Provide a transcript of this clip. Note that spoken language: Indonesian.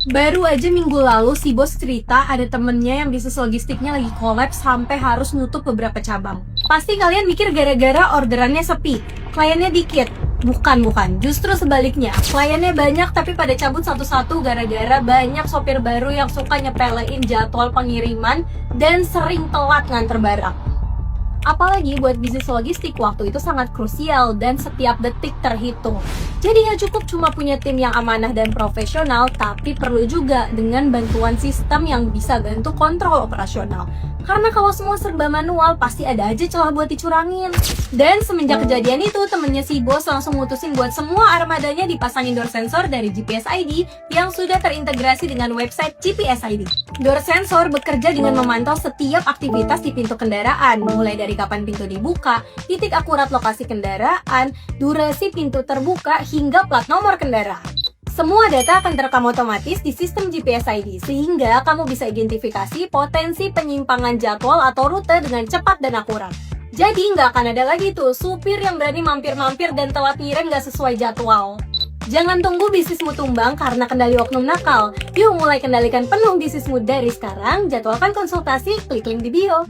Baru aja minggu lalu si bos cerita ada temennya yang bisnis logistiknya lagi kolaps sampai harus nutup beberapa cabang. Pasti kalian mikir gara-gara orderannya sepi, kliennya dikit. Bukan, justru sebaliknya. Kliennya banyak tapi pada cabut satu-satu gara-gara banyak sopir baru yang suka nyepelein jadwal pengiriman dan sering telat nganter barang. Apalagi buat bisnis logistik, waktu itu sangat krusial dan setiap detik terhitung. Jadi gak cukup cuma punya tim yang amanah dan profesional, tapi perlu juga dengan bantuan sistem yang bisa bantu kontrol operasional. Karena kalau semua serba manual, pasti ada aja celah buat dicurangin. Dan semenjak kejadian itu, temennya si bos langsung mutusin buat semua armadanya dipasangin door sensor dari GPS ID yang sudah terintegrasi dengan website GPS ID. Door sensor bekerja dengan memantau setiap aktivitas di pintu kendaraan, mulai dari kapan pintu dibuka, titik akurat lokasi kendaraan, durasi pintu terbuka, hingga plat nomor kendaraan. Semua data akan terekam otomatis di sistem GPS ID, sehingga kamu bisa identifikasi potensi penyimpangan jadwal atau rute dengan cepat dan akurat. Jadi nggak akan ada lagi tuh supir yang berani mampir-mampir dan telat ngirim nggak sesuai jadwal. Jangan tunggu bisnismu tumbang karena kendali oknum nakal. Yuk mulai kendalikan penuh bisnismu dari sekarang, jadwalkan konsultasi, klik link di bio.